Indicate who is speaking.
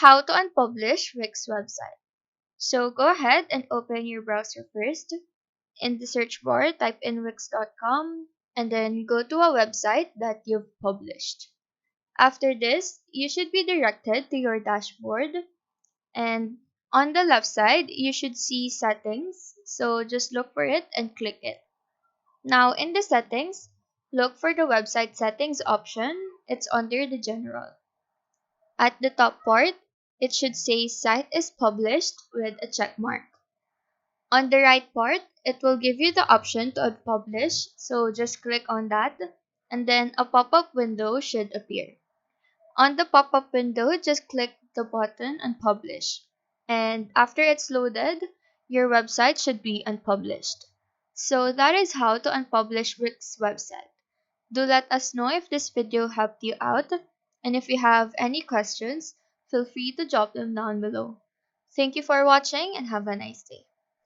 Speaker 1: How to unpublish Wix website. So go ahead and open your browser first. In the search bar, type in wix.com and then go to a website that you've published. After this, you should be directed to your dashboard, and on the left side, you should see settings. So just look for it and click it. Now in the settings, look for the website settings option. It's under the general. At the top part, it should say site is published with a check mark. On the right part, it will give you the option to unpublish, so just click on that, and then a pop-up window should appear. On the pop-up window, just click the button Unpublish. And after it's loaded, your website should be unpublished. So that is how to unpublish Wix website. Do let us know if this video helped you out, and if you have any questions, feel free to drop them down below. Thank you for watching and have a nice day.